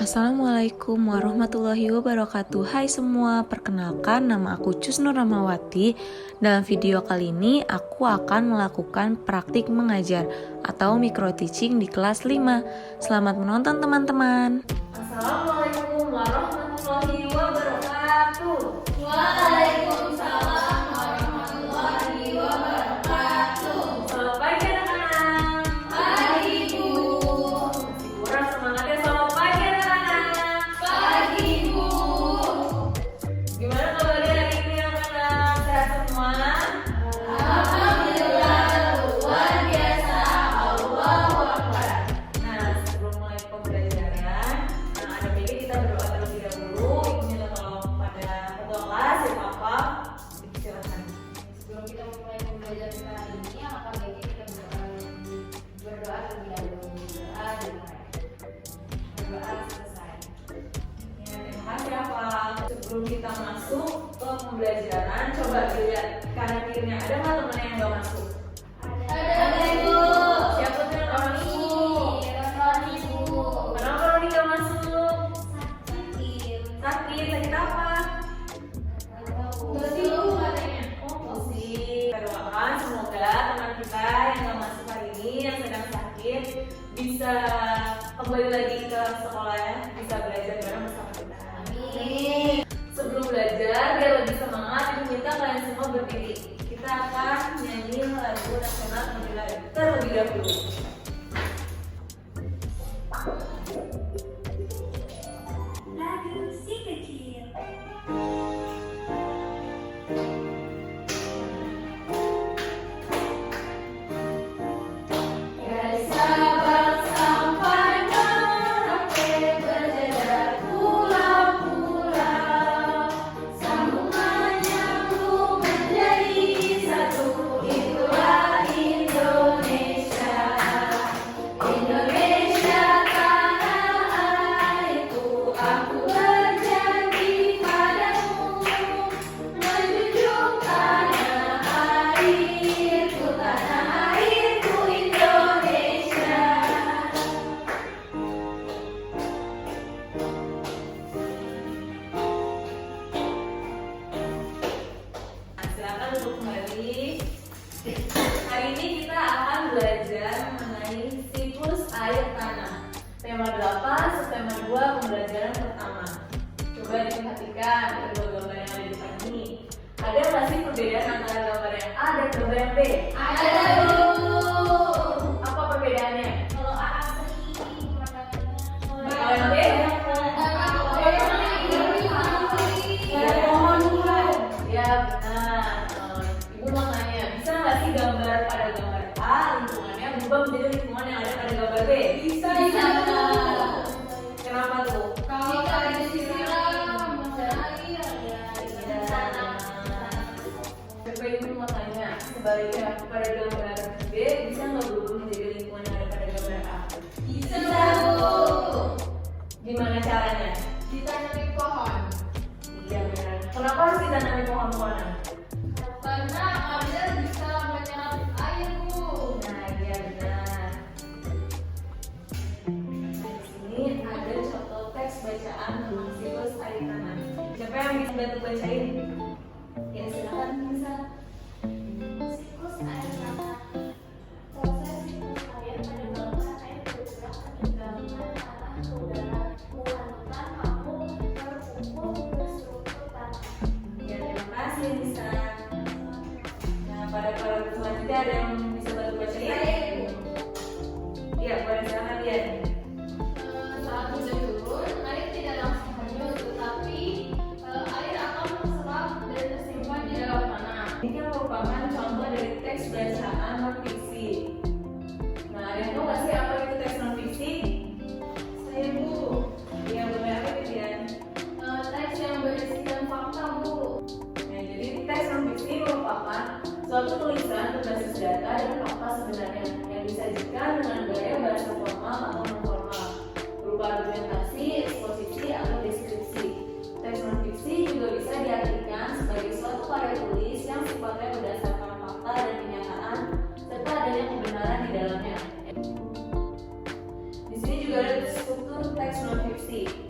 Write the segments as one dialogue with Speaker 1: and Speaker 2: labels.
Speaker 1: Assalamualaikum warahmatullahi wabarakatuh. Hai semua, perkenalkan nama aku Cus Nur Rahmawati. Dalam video kali ini aku akan melakukan praktik mengajar atau micro teaching di kelas 5. Selamat menonton teman-teman.
Speaker 2: Assalamualaikum warahmatullahi wabarakatuh.
Speaker 3: Waalaikumsalam warahmatullahi wabarakatuh.
Speaker 2: Selamat pagi anak-anak.
Speaker 3: Pagi Bu.
Speaker 2: Masih kurang semangatnya. Selamat pagi anak-anak.
Speaker 3: Pagi Bu.
Speaker 2: Gimana kabarnya hari ini anak-anak? Sehat semua?
Speaker 3: Alhamdulillah luar biasa. Allahu Akbar.
Speaker 2: Nah, sebelum mulai pembelajaran, ada baiknya kita berdoa terlebih dahulu. Ibu kalau pada ketua kelas ya Papa, silakan.
Speaker 3: Sebelum kita memulai pembelajaran kali ini, alangkah baiknya kita berdoa terlebih dahulu. Berdoa dimulai. Berdoa selesai.
Speaker 2: Ya, terima kasih Pak. Sebelum kita masuk ke pembelajaran, coba dilihat kanan kirinya ada nggak teman yang nggak masuk?
Speaker 3: Ada Bu.
Speaker 2: Siapa tuh yang nggak masuk?
Speaker 3: Roni Bu.
Speaker 2: Kenapa Roni nggak masuk?
Speaker 3: Sakit.
Speaker 2: Sakit apa?
Speaker 3: Pusing Bu katanya.
Speaker 2: Oh, pusing. Kita doakan semoga teman kita yang nggak masuk hari ini yang sedang sakit bisa kembali lagi ke sekolahnya, bisa belajar bareng bersama kita.
Speaker 3: Amin.
Speaker 2: Sebelum belajar biar lebih semangat, ibu minta kalian semua berdiri. Kita akan nyanyi lagu nasional terlebih dahulu.
Speaker 3: Lagu si kecil. Dari Sabang sampai Merauke berjajar pulau-pulau, sambungan nyambung menjadi satu, itulah Indonesia. Indonesia tanah airku, aku berjanji padamu menjunjung tanah airku, Indonesia.
Speaker 2: Nah, silakan duduk kembali. Hari ini kita akan belajar mengenai siklus air tanah. Tema 8, subtema 2, pembelajaran pertama. Coba diperhatikan kedua gambar yang ada di depan ini. Ada nggak sih perbedaan antara gambar yang A dan gambar yang B?
Speaker 3: Ada Bu.
Speaker 2: Apa perbedaannya?
Speaker 3: Kalau A asli pemandangannya.
Speaker 2: Kalau yang B? Ada pohon bukan? Ya benar. Ibu mau tanya, bisa nggak sih gambar pada gambar A lingkungannya berubah menjadi lingkungan yang ada pada gambar B?
Speaker 3: Bisa.
Speaker 2: Kenapa tuh?
Speaker 3: Kalau ada disiram air ya di sana.
Speaker 2: Coba ibu mau tanya, sebaliknya pada gambar B bisa nggak berubah menjadi lingkungan yang ada pada gambar A?
Speaker 3: Bisa Bu.
Speaker 2: Gimana caranya?
Speaker 3: Ditanami pohon.
Speaker 2: Iya benar. Kenapa harus ditanami pohon-pohonan?
Speaker 3: Karena air bisa menyerap air Bu.
Speaker 2: Nah iya benar. Di sini ada contoh teks bacaan tentang siklus air tanah. Siapa yang bisa bantu bacain? Ya silakan bisa.
Speaker 3: Siklus air tanah. Proses siklus air pada bauran air bergerak meninggalkan tanah ke udara, menghancurkan mampu berkumpul berstruktur tanah.
Speaker 2: Ya terima kasih Nisa. Nah pada paragraf selanjutnya ada yang bisa bantu bacain? Iya boleh silakan lihat.
Speaker 3: Saat hujan turun, air tidak langsung hanyut, tetapi air akan terserap dan tersimpan di dalam tanah.
Speaker 2: Ini kan merupakan contoh dari teks bacaan non fiksi. Nah ada yang tahu nggak sih apa itu teks non fiksi?
Speaker 3: Saya Bu,
Speaker 2: Iya boleh apa itu ya?
Speaker 3: teks yang berisikan fakta Bu.
Speaker 2: Nah, jadi teks non fiksi merupakan suatu tulisan berbasis data dan fakta sebenarnya yang disajikan dengan gaya bahasa formal atau non formal berupa argumentasi, eksposisi, atau deskripsi. Teks non fiksi juga bisa diartikan sebagai suatu karya tulis yang sifatnya berdasarkan fakta dan kenyataan serta adanya kebenaran di dalamnya. Di sini juga ada struktur teks non fiksi.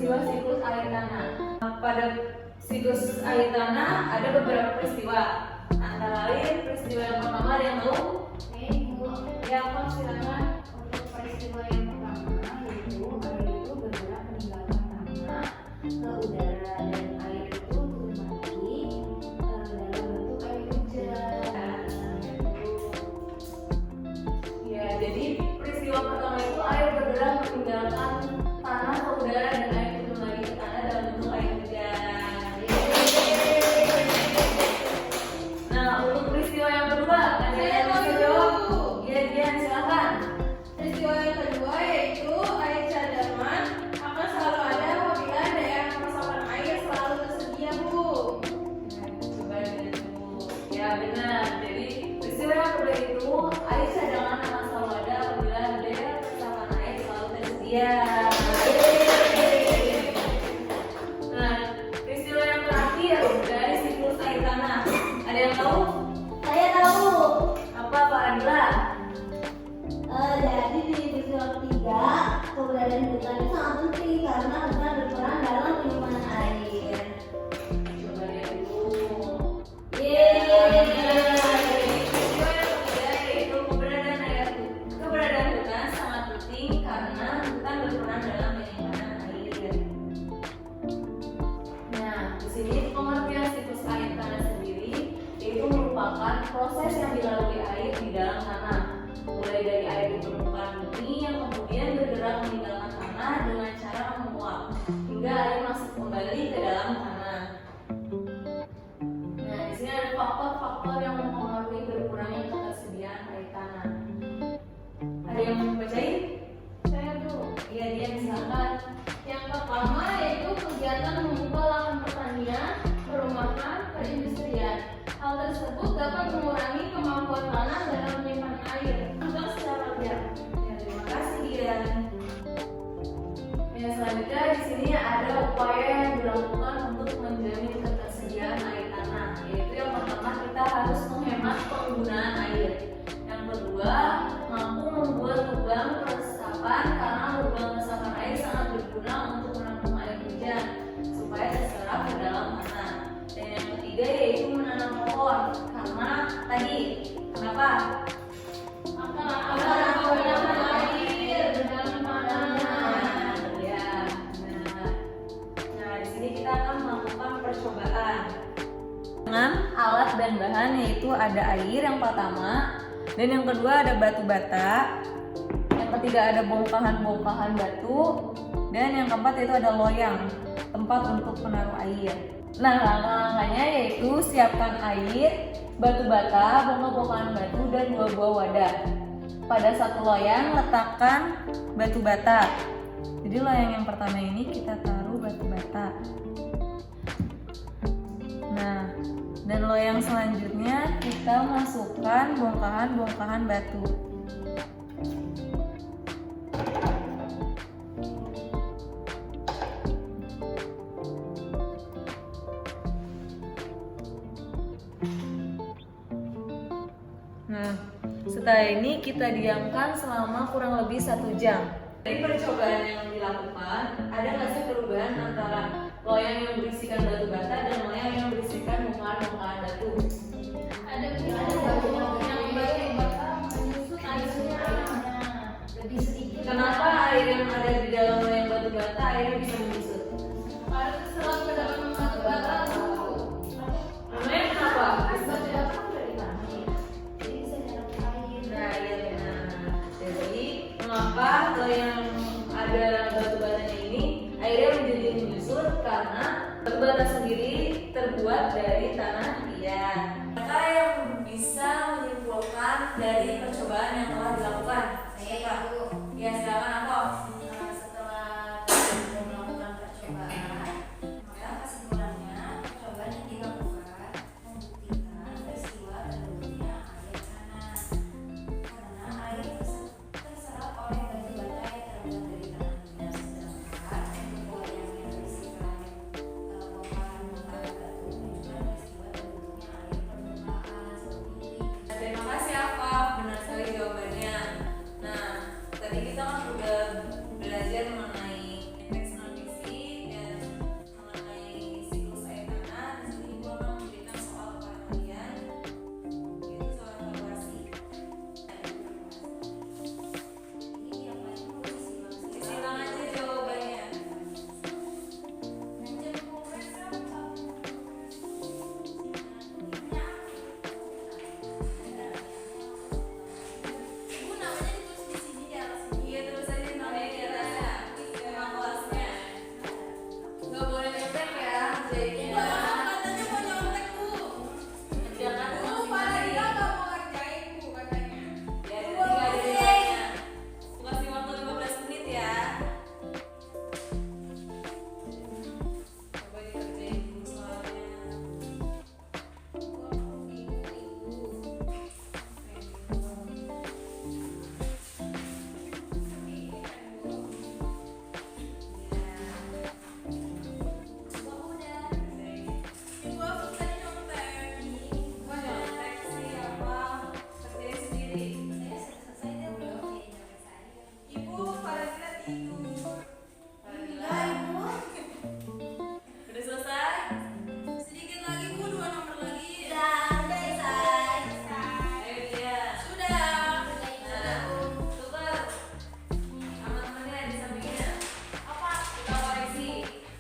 Speaker 2: peristiwa siklus air tanah. Pada siklus air tanah ada beberapa peristiwa. Antara lain peristiwa yang pertama ada yang tahu? Ya, Pak, silakan.
Speaker 3: Untuk peristiwa yang pertama yaitu air itu bergerak meninggalkan tanah ke udara dan air itu turun mati dalam bentuk air hujan.
Speaker 2: Ya, jadi peristiwa pertama itu air bergerak meninggalkan tanah ke udara dan air turun lagi ke tanah dalam bentuk air hujan. Nah, untuk peristiwa yang kedua, ada yang bisa jawab? Iya, Dian, silakan.
Speaker 4: Peristiwa yang kedua yaitu air cadangan akan selalu ada apabila daerah resapan air selalu tersedia, Bu.
Speaker 2: Coba dilihat dulu. Ya, benar. Jadi peristiwa yang kedua itu air cadangan akan selalu ada apabila daerah resapan air selalu tersedia. Nah, peristiwa yang terakhir dari siklus air tanah. Ada yang tahu?
Speaker 3: Saya tahu.
Speaker 2: Apa, Pak Adila?
Speaker 3: Jadi di peristiwa ketiga keberadaan hutan itu sangat penting karena hutan berperan dalam penyimpanan air.
Speaker 2: Coba lihat dulu. Keberadaan hutan sangat penting karena hutan berperan dalam penyimpanan air. Nah, di sini pengertian siklus air tanah sendiri itu merupakan proses yang dilalui air di dalam tanah, mulai dari air di permukaan bumi yang kemudian bergerak meninggalkan tanah dengan cara menguap hingga air masuk kembali ke dalam tanah. Nah, di sini ada faktor-faktor yang mempengaruhi berkurangnya ketersediaan air tanah. Ada yang mau bacain?
Speaker 4: Saya dulu.
Speaker 2: Iya, dia silakan.
Speaker 4: Yang pertama yaitu kegiatan membuka lahan pertanian, perumahan, perindustrian. Hal tersebut dapat mengurangi kemampuan tanah dalam menyimpan air untuk secara biar.
Speaker 2: Ya, terima kasih Dian. Ya, selanjutnya di sini ada upaya yang dilakukan untuk menjamin ketersediaan air tanah. Yaitu yang pertama kita harus menghemat penggunaan air. Yang kedua, mampu membuat lubang resapan karena lubang resapan air sangat berguna untuk menampung air hujan supaya terserap ke dalam tanah. Dan yang ketiga yaitu menanam pohon karena tadi kenapa? Nah, di sini kita akan melakukan percobaan dengan alat dan bahan, yaitu ada air yang pertama, dan yang kedua ada batu bata, yang ketiga ada bongkahan-bongkahan batu, dan yang keempat yaitu ada loyang, tempat untuk menaruh air. Nah, langkah-langkahnya yaitu siapkan air, batu bata, bongkah-bongkahan batu, dan 2 buah wadah. Pada satu loyang letakkan batu bata. Jadi loyang yang pertama ini kita taruh batu bata. Nah, dan loyang selanjutnya kita masukkan bongkahan-bongkahan batu. Nah, setelah ini kita diamkan selama kurang lebih 1 jam. Dari percobaan yang dilakukan, ada nggak sih perubahan antara loyang yang berisikan batu bata dan loyang yang berisikan bongkahan-bongkahan batu?
Speaker 4: Ada batu yang bata menyusut airnya lebih sedikit.
Speaker 2: Kenapa air yang ada di dalam loyang batu bata airnya bisa menyusut?
Speaker 4: Harus terserap ke dalam batu bata.
Speaker 2: Namanya kenapa?
Speaker 3: Batu bata kan dari tanah, jadi bisa nyerap air.
Speaker 2: Nah, iya benar. Jadi, mengapa loyang ada batu batanya ini airnya menjadi menyusut? Karena batu bata sendiri terbuat dari tanah liat. Mereka yang bisa menyimpulkan dari percobaan yang telah dilakukan.
Speaker 3: Saya tahu.
Speaker 2: Ya, silakan Ako.
Speaker 3: Setelah kita melakukan percobaan, maka kesimpulannya percobaan yang dilakukan membuktikan peristiwa terbentuknya air tanah karena air terserap oleh batu bata yang terbuat dari tanah liat, sedangkan untuk loyang yang berisikan bongkahan-bongkahan batu menunjukkan peristiwa terbentuknya air permukaan seperti ini.
Speaker 2: Terima kasih Ako, benar sekali jawabannya. Nah,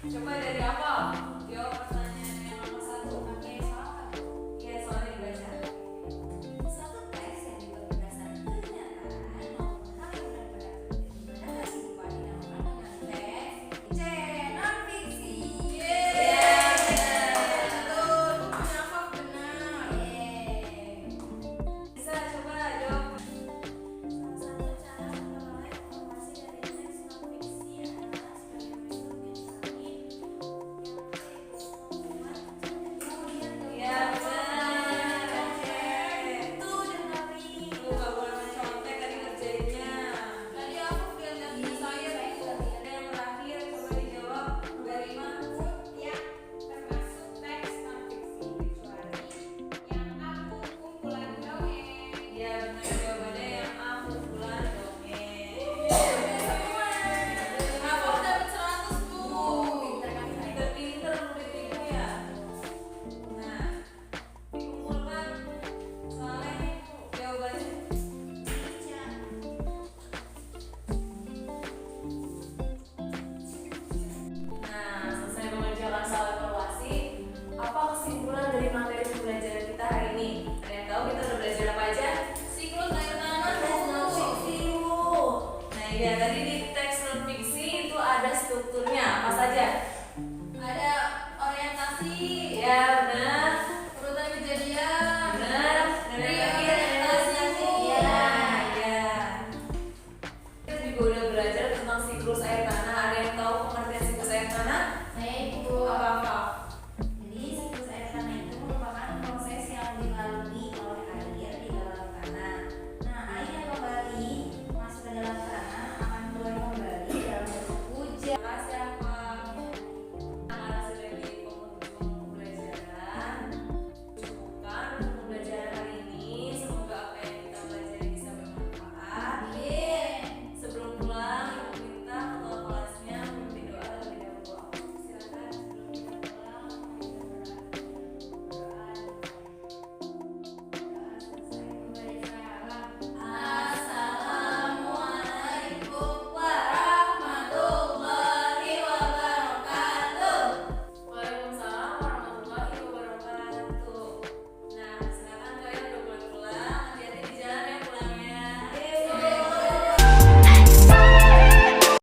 Speaker 2: Coba dari apa? Jawab pertanyaan.